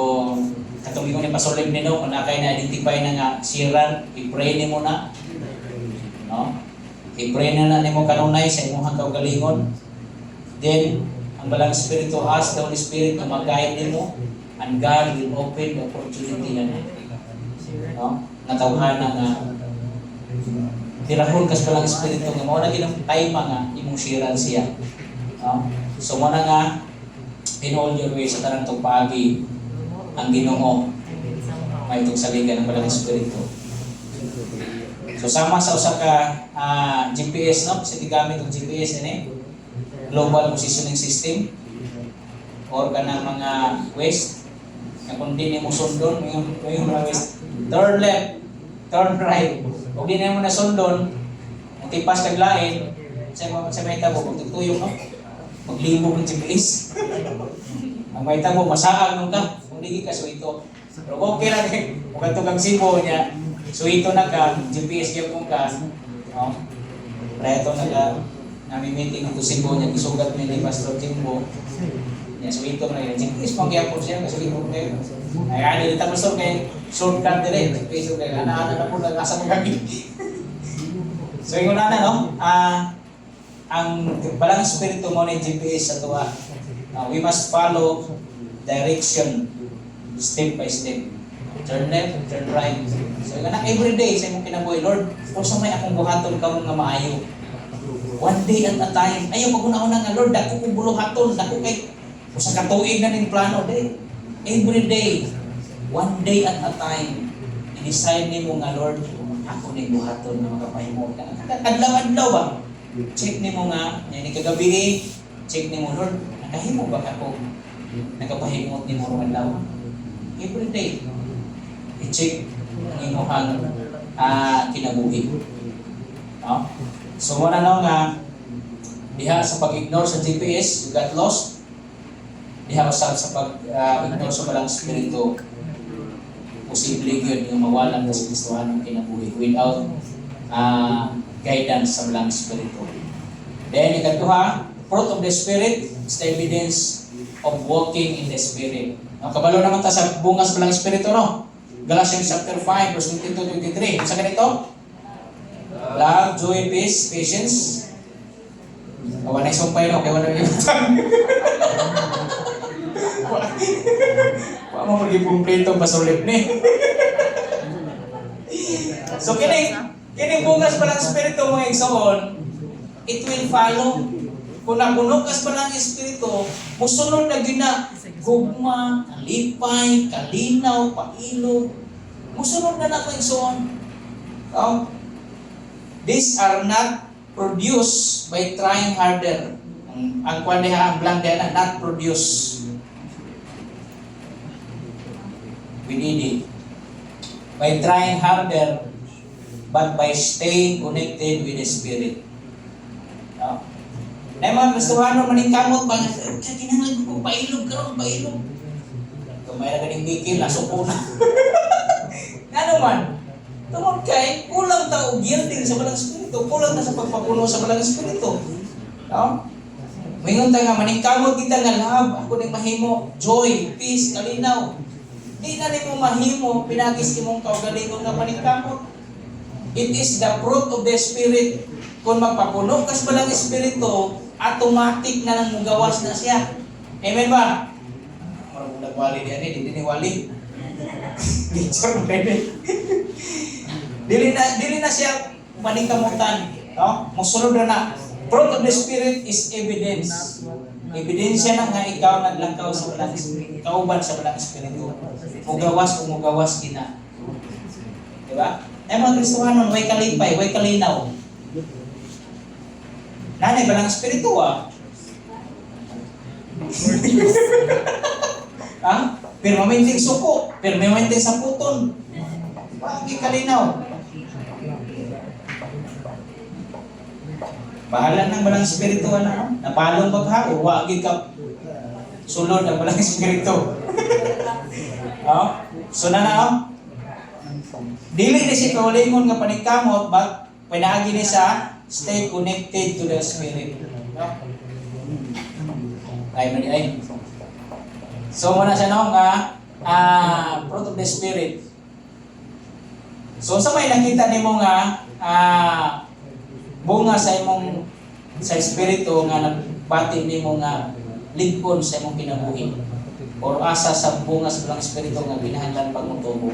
katong ingon ni Pastor Lim nino, kung nakay na-identify na nga siran, i-pray nimo na. No? I-pray na nimo kanunay sa imong kaugalingon. Then, ang balang Espiritu, ask the Holy Spirit na mag-guide nimo, and God will open the opportunity na no? Natawhan na nga tirahon kas balang Espiritu nga mao na ginang time nga imong siran siya. No? So, mo na nga in all your ways sa tanang tugpaagi ang Ginoo may tugsaligan ng balang Espiritu. So, sama sa usa ka GPS, no? Kasi gigamit ang GPS ini Global Positioning System or kanang mga west na kung di mo sundon yung mga west, turn left, turn right. Kung di mo na sundon, tipas kag lain, sa may tabo, magtutuyong, no? Maglibog ng GPS. Ang may tabo, masaag nung ka, kung di ka suito. Pero okay na rin, kung ito kang sibo niya, suito na ka, GPS niya kung ka, no? Preto na ka, nami-meeting ito sibo niya, isugat niya ni Pastor Jimbo. Yan, suito na yun. GPS pang gyapon siya, kasi ito na yun. Ay, ano yung tapos kay shortcut din, GPS kay ana-ana na po, nag-asa mo kami. So, yung una na, no? ang balang espiritu mo ni GPS sa tuwa. We must follow direction step by step. Turn left, turn right. So nga every day sa imong kinabuhi, Lord, kung sa may akong buhaton ka mo nga maayo. One day at a time. Ayaw maguna-una nga, Lord, dako kong buluhaton, dako kay sa katuig na ning plano day. Every day, one day at a time. I-decide nimo nga, Lord, ako ning buhaton nga makapahimo. Adlaw-adlaw ba? Check nimo nga, yan kagabi, check nimo, Lord, nakahimo ba ako? Nagapahimot nimo ron adlaw. Every day, i-check nimo ang kinabuhi. No? So wala na nga diha sa pag-ignore sa GPS, you got lost. Diha usab sa pag-ignore sa balang espiritu, posible yun yung mawalan na sa Kristohan ng kinabuhi without guidance sa balang espiritu. Then ikatuha, fruit of the Spirit is the evidence of walking in the Spirit. Kabalo naman ta sa bunga sa balang espiritu, no? Galatians chapter 5 verse 22-23. Sa ganito, love, joy, peace, patience. Wala na isumpay, no? Kaya wala na yung wala mo mag-ipumpleto basulip ni. So kini bugas pa lang espiritu mga igsoon, it will follow. Kung napunukas pa lang espiritu, musunod na gina gugma, kalipay, kalinaw, pailog. Musunod na na mga igsoon. These are not produced by trying harder. Ang kwan diha, ang blank diha, not produced. We need it by trying harder, but by staying connected with the Spirit. No? Na mga Kristohano maningkamot ba? Kinahanglan ko pailog karon, pailog. Kung mayroon ka ng bikil, nasuko na. Ano man? Tungod kay kulang ta og yielding sa balang espiritu, kulang ta sa pagpapuno sa balang espiritu. No? Mingon ta nga maningkamot kita nga love, ako ning mahimo, joy, peace, kalinaw. Di na nimo mahimo, pinagis imong kaugalingon nga paningkamot. It is the fruit of the Spirit. Kung magpapuno kas balang espiritu, automatic na lang mugawas na siya. Amen ba? Marang nagwali diyan di ni wali. Picture mo Dili na siya paningkamutan, no? Mosunod na. Fruit of the Spirit is evidence. Ebidensya na nga ikaw naglangkaw sa balang espiritu, kauban sa balang espiritu. Mugawas gina. Diba? Ay mga Kristohanon, way kalipay, way kalinaw. Nanay balang espiritu Permanenteng suko, permanenteng sa puton. Wagi kalinaw. Bahala ng balang espiritu napalong bagha o wagi ka sulod ang balang espiritu. So na dili ni si kaulingon nga paningkamot, but pinaagi ni sa stay connected to the Spirit. Ay. So muna siya nga fruit of the Spirit. So sa may nakita nimo nga bunga sa imong sa espiritu nga nagbati nimo nga lingkon sa imong kinabuhi or asa sa bunga sa balang espiritu nga kinahanglan pag mutubo.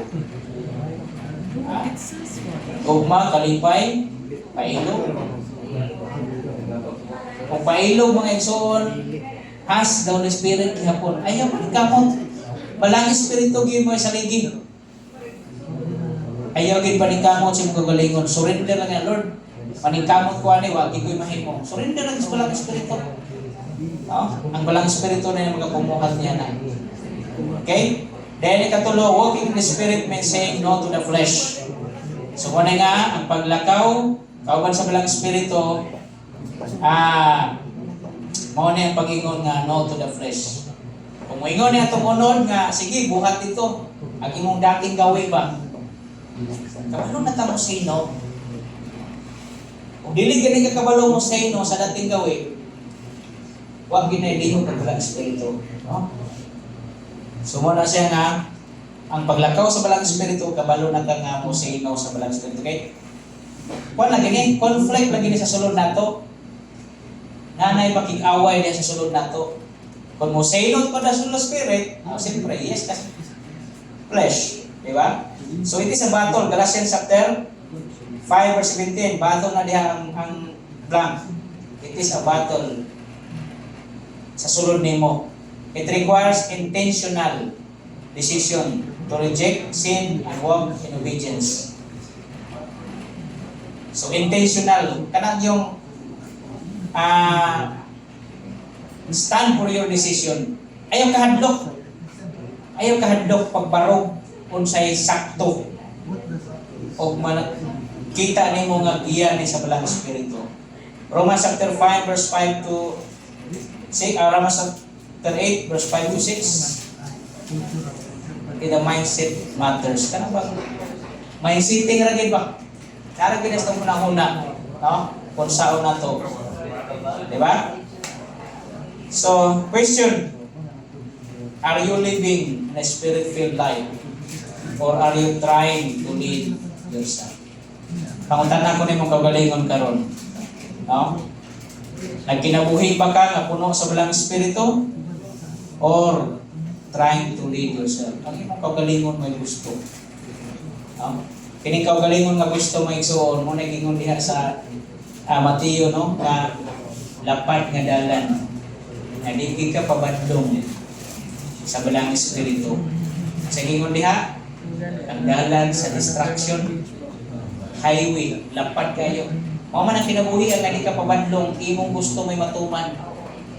Gugma, kalipay, pailog. Kung pailog mga igsoon, has the Holy Spirit gihapon. Ayaw kamot. Balang espiritu gyud mo sa ligi. Ayaw gyud paningkamot sa imong kagalingon. Surrender lang nga, Lord. Paningkamot ko ani wa gyud mahimo. Surrender lang sa balang espiritu. Ang balang espiritu na yung magapumuhat niya na. Okay? Then ikatulo, walking in the Spirit means saying no to the flesh. So kung nga, ang paglakaw, kauban sa balang espiritu, mao na ang pag-ingon nga no to the flesh. Kung moingon niya tumunod nga, sige, buhat ito. Ang imong dating gawi ba? Kabalo na ta mo say no. Kung dili gani ka kabalo mo say no sa dating gawi, huwag ginahilihog ang balang espiritu. No? So muna siya nga, ang paglakaw sa balang espiritu, kabalo na ka nga mo say no sa balang espiritu. Okay? Kung na gini, conflict lagi ni sa sulod nato. nanay pakig-away niya sa sulod nato. Kung mo saylot pa na sulod spirit, siyempre, yes, kasi flesh. Di ba? So it is a battle. Galatians chapter 5 verse 17. Battle na diha ang blank. It is a battle sa sulod nimo. It requires intentional decision to reject sin and walk in obedience. So intentional. Kanang yung stand for your decision. Ayaw kahadlok. Ayaw kahadlok pagbarog unsay sakto. O kita nimo nga giya ni sa balang espiritu. Romans chapter 5 verse 5 to 6, Romans chapter 8 verse 5 to 6. The mindset matters. Kana ba? Mindsetting ra gid ba? Nara gid sa una-una, no? Kung saan na to. Di ba? So, question. Are you living a spirit-filled life? Or are you trying to lead yourself? Panguntan ko ni mong kagalingon karon. No? Nagkinabuhi ba ka nga puno sa balang espiritu? Or trying to lead yourself? Ang imong kagalingon may gusto. No? Kining kagalingon nga gusto may igsuon mo nagingon diha sa Mateo, no? Nga lapad nga dalan. Nga di ka pabadlong sa balang espiritu. Sa gingon diha, ang dalan sa distraction, highway, lapad kayo. Mao man ang kinabuhi nga di ka pabadlong, imong gusto may matuman.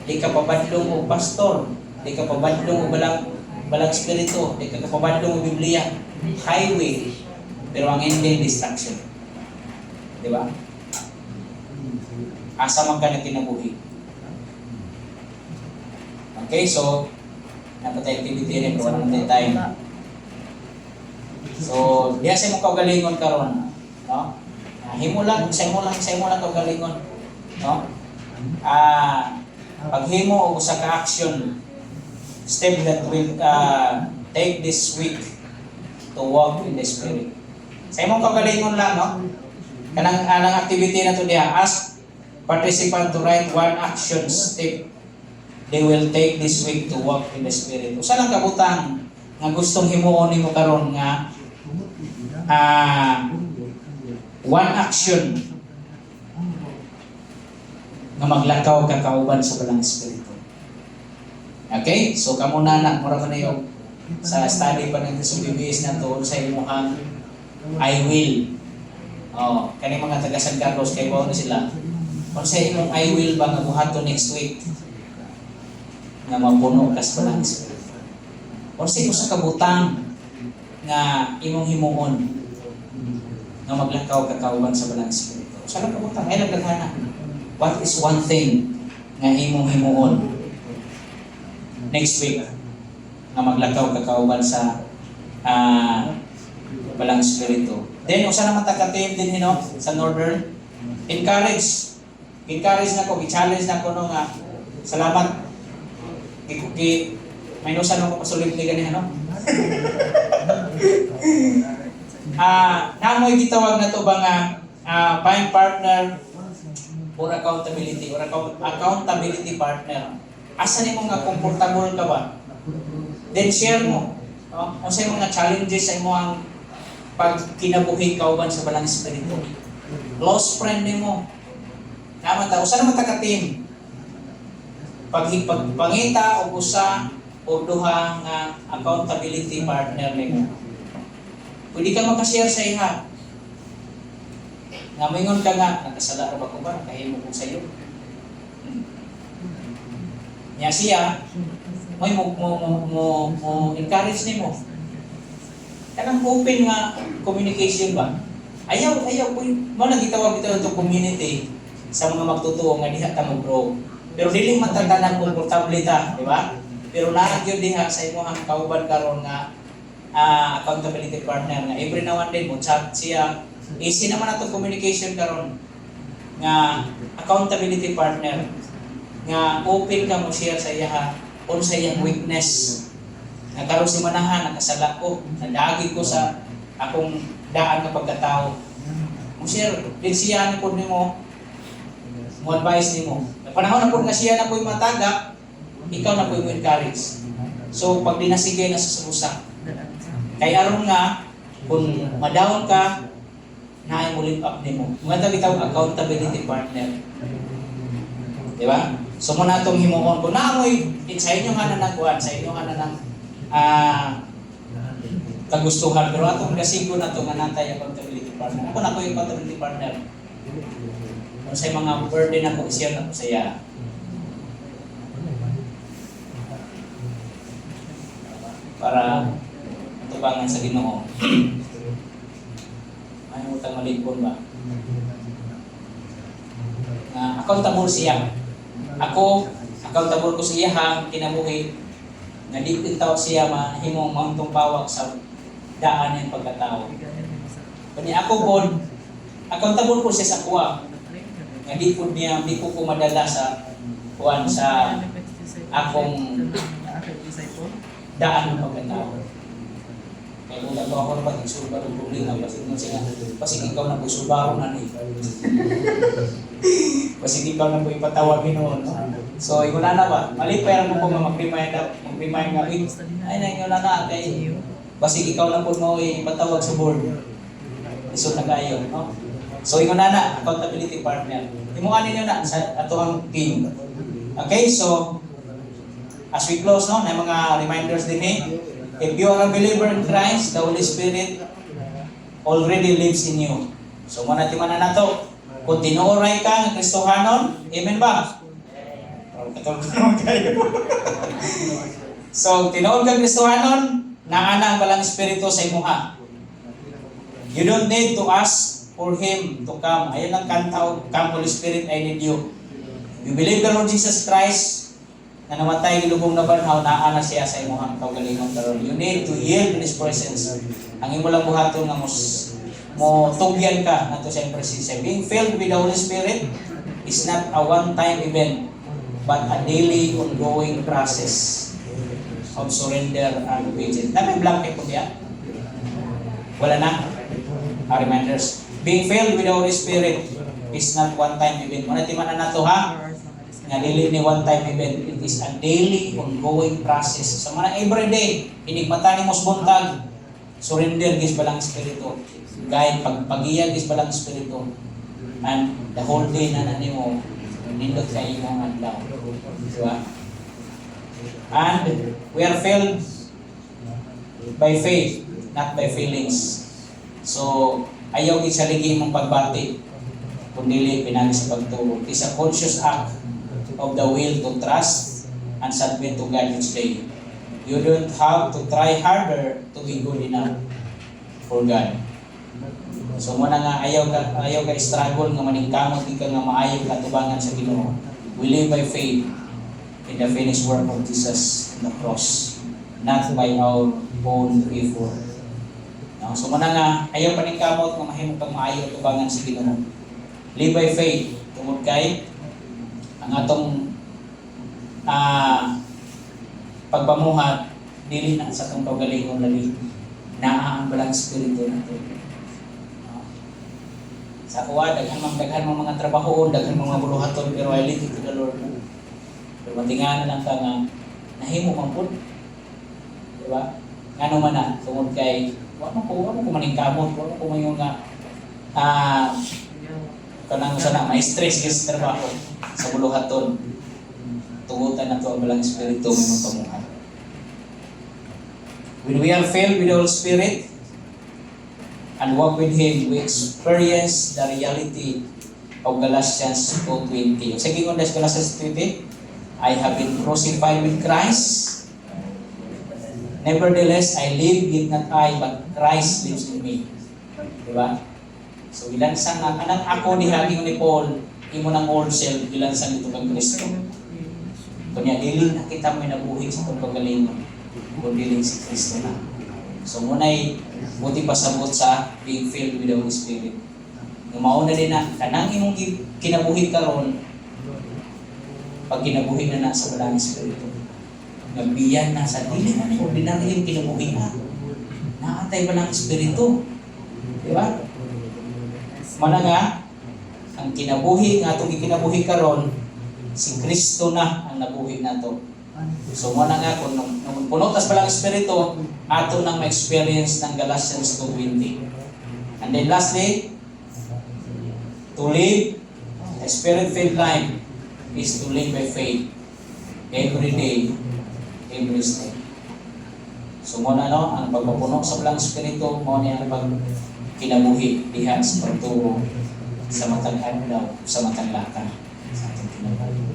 Di ka pabadlong og pastor, di ka pabadlong og balang espiritu, di ka pabadlong og Biblia. Highway, pero ang ending distraction. Di ba? Asa man ka na kinabuhi. Okay, so napatay activity rin pero walang time. So, diya sa mo kagalingon karon, no? Himo lang kagalingon, no? Paghimo og usa ka action step that will take this week to walk in the spirit. Sa imong kagalingon lang, no? Kanang anang activity na to diha, ask participant to write one action step they will take this week to walk in the spirit. Usa lang kabutang nga gustong himuon nimo karon nga one action nga maglakaw ka kauban sa balang espiritu. Okay? So kamo na mura man yung sa study pa ng BBS na to sa imong I will. Oh, kani mga taga San Carlos kay bao na sila. Kung sa imong I will ba nga buhaton next week nga mapuno ka sa balang espiritu. Kung sa kabutang nga imong himuon nga maglakaw ka kauban sa balang espiritu. Sa kabutang ay nagdaghana. What is one thing nga imong himuon next week nga maglakaw ka kauban sa balang espiritu? Then usa naman ta-team din sa Northern, encourage na ko, i-challenge na ko no nga salamat may nusan ako pasulit ni ganihan, no? Namoy gitawag na to ba nga find partner or accountability partner. Asa nimo nga comfortable ka ba? Then share mo. No? Kung sa mga challenges sa imo ang pagkinabuhi kauban sa balang espiritu. Close friend nimo. Naman ta, usa naman ta ka-team. Pangita o usa o duha nga accountability partner nimo. Pwede ka makashare sa iha. Nga mingon ka nga, nakasala ra ba ko ba? Kahimo ko sa iyo. Nya siya, mo encourage nimo. Kanang open nga communication ba? Ayaw ko mo nagitawag ito community sa mga magtutuo nga diha ta mo grow. Pero dili man tatanan komportable ta, di ba? Pero naa gyud diha sa imong kauban karon nga accountability partner nga every now and then mo chat siya. Easy naman ato communication karon nga accountability partner nga open ka mo share sa iya unsa iyang weakness. Nga karon si manahan nakasala ko, nadagi ko sa akong daan nga pagkatao. Mo share din siya ni pud nimo mo advice nimo. Panahon na po nga siya na po yung matagak, ikaw na po yung encourage. So, pag dinasigay na sa susa, kaya aron nga, kung ma-down ka, na mo lift up din mo. Mga tawag accountability partner. Di ba? So, muna itong himuon ko, naamoy, sa inyo nga na nagkuhan, sa inyo nga na ng kagustuhan. Pero atong gasigo na ito, nga natay accountability partner. Ako na ko yung accountability partner. Kung sa mga burden ako, i-share na ko sa iya. Para tubangan sa Ginoo. Ay, utang malipon ba? Accountable siya. Ako, accountable ko siya ha, kinabuhi. Nga di itaw siya mahimong mangtong pawak sa daan ng pagkatao. Kani ako po, accountable ko siya sa kuwa. Nga di ko madala sa kuwan sa akong daan ng pagkatao. Kaya kung nagawa ko na pag-isulba ng problema, pasig ikaw na po sulbaro na rin. Pasig ikaw na po ipatawagin noon. So, ikaw na ba? Mali pa yan mo po mag-remind nga, ay na inyo na na, kay pasig ikaw na po mo ipatawag sa board. Iso na kayo, no? So, ikaw na, accountability partner. Imungan ninyo na sa ato ang team. Okay, so, as we close, no, na mga reminders din eh. If you are a believer in Christ, the Holy Spirit already lives in you. So, muna timanan na to. Kung tinuoray ka ng Kristohanon, amen ba? So, tinuod ka ng Kristohanon, naana ang balang Espiritu sa imuha. You don't need to ask for Him to come. Ayun ang kanta, "Come Holy Spirit, I need you." You believe the Lord Jesus Christ, na namatay gilubong na banhaw, naana siya sa imuhang kaugalingon karon. You need to yield in His presence. Ang imo lang buhaton nga mo tugyan ka nato sa presensya. Being filled with the Holy Spirit is not a one-time event, but a daily ongoing process of surrender and obedience. May blanket po diya? Wala na? Reminders. Being filled with the Holy Spirit is not one-time event. Manatiman na nato ha? Nga dili ni one-time event. It is a daily ongoing process. Sa mga everyday, hinigmatan ni mos buntag, surrender gis balang Espiritu. Guide, pagpagiyag gis balang Espiritu. And the whole day na nanimo, nindot sa imong adlaw. Diba? And we are filled by faith, not by feelings. So, ayaw gid sa ligi mong pagbati, kundi pinagi sa pagtuo. It is a conscious act of the will to trust and submit to God each day. You don't have to try harder to be good enough for God. So muna nga ayaw ka struggle nga maningkamot di ka nga maayo ka tubangan sa Ginoo. We live by faith in the finished work of Jesus on the cross, not by our own effort. No? So muna nga ayaw paningkamot nga mahimo kang maayo tubangan sa Ginoo. Live by faith tungod kay ang atong pagpamuhat dili na sa atong kaugalingon lagi naa ang balang Espiritu nato. Sa kuwa daghan mga trabaho, daghan mga buluhaton, pero I live to the Lord. Pero matingan lang ka nga nahimo man pud. Di ba? Ngano man na tungod kay wa ko maningkamot, wa ko mayon nga kanang sana ma-stress gyud sa trabaho sa buluhaton. Tugutan nato ang balang Espiritu may pamuhat. When we are filled with the Holy Spirit and walk with Him, we experience the reality of Galatians 2:20. Sa gingon des Galatians 2:20, I have been crucified with Christ. Nevertheless, I live, yet not I, but Christ lives in me. Diba? So ilansang ang anang ako ni haging ni Paul, imo ng old self, ilansang ito kang Kristo. Kunya dili na kita may nabuhi sa pagpagalingon, kundi si Kristo na. So muna'y buti pasabot sa being filled with the Holy Spirit. Mauna din na kanang imong kinabuhi karon, pag kinabuhi na sa balang Espiritu. Nagbiyan na sa dili na ordinary yung kinabuhi na. Naatay balang Espiritu. Di ba? Mana nga, ang kinabuhi, nga itong ikinabuhi karon, Si Kristo na ang nabuhi nato. So mo na nga kung nung puno tas palang espiritu, ato nang ma-experience ng Galatians 2:20. And then lastly, to live a spirit-filled life is to live by faith every day, every step. So mo na ang pagpapuno sa palang espiritu, mo na ang pagkinabuhi diha sa pagtuo sa matang adlaw, sa matang lakang sa ating kinabuhi.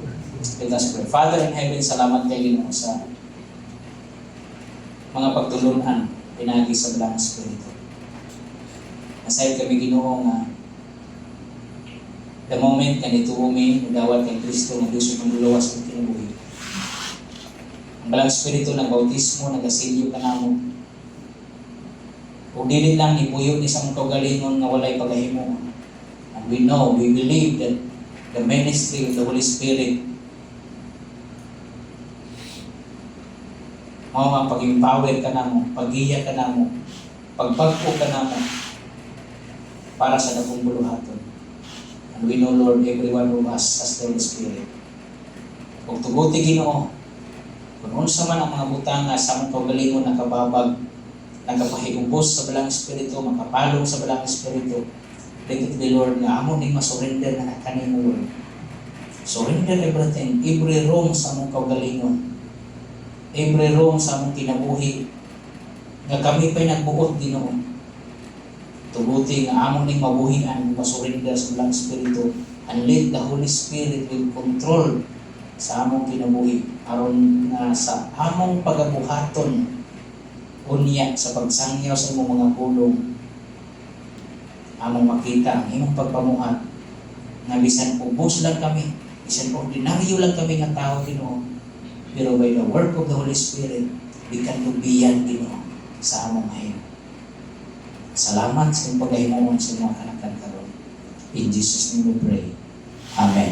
Let us pray. Father in heaven, salamat kayo Ginoo sa mga pagtulunan pinagi sa Balang Espiritu. Aside kami Ginoo nga the moment nga nituumi, nagawat kay Kristo, naglusog ng luluwas ng kinabuhi. Ang Balang Espiritu ng bautismo, nagasilyo ka namo. O dili lang ipuyo ni sa mong kaugalingon nga walay pagahimo. And we know, we believe that the ministry of the Holy Spirit mga pag-empower ka na mo, pag-iya ka na mo, pagpagpo ka na mo para sa dakong buluhaton. And we know, Lord, every one of us has the Holy Spirit. Kung tuguti Ginoo, kung unsa man ang mga butang nga sa mong kaugalingon nakababag, nagkapahigubos sa Balang Espiritu, makapalong sa Balang Espiritu, let the Lord nga amo ning masurrender na kanimo, Lord. Surrender everything, every room sa mong kaugalingon, every room sa among kinabuhi nga kami pa'y nagbuot Ginoo. Tuguti nga among ning mabuhian, masurrender sa Balang Espiritu, and let the Holy Spirit will control sa among kinabuhi aron nga sa among pagabuhaton unya sa pagsangyaw sa imong mga pulong among makita ang imong pagpamuhat nga bisan ubos lang kami, bisan ordinaryo lang kami nga tao Ginoo, pero by the work of the Holy Spirit, we can do beyond Ginoo sa among mahimo. Salamat sa iyong paghahimuon sa mga kanakan karon. In Jesus' name we pray. Amen.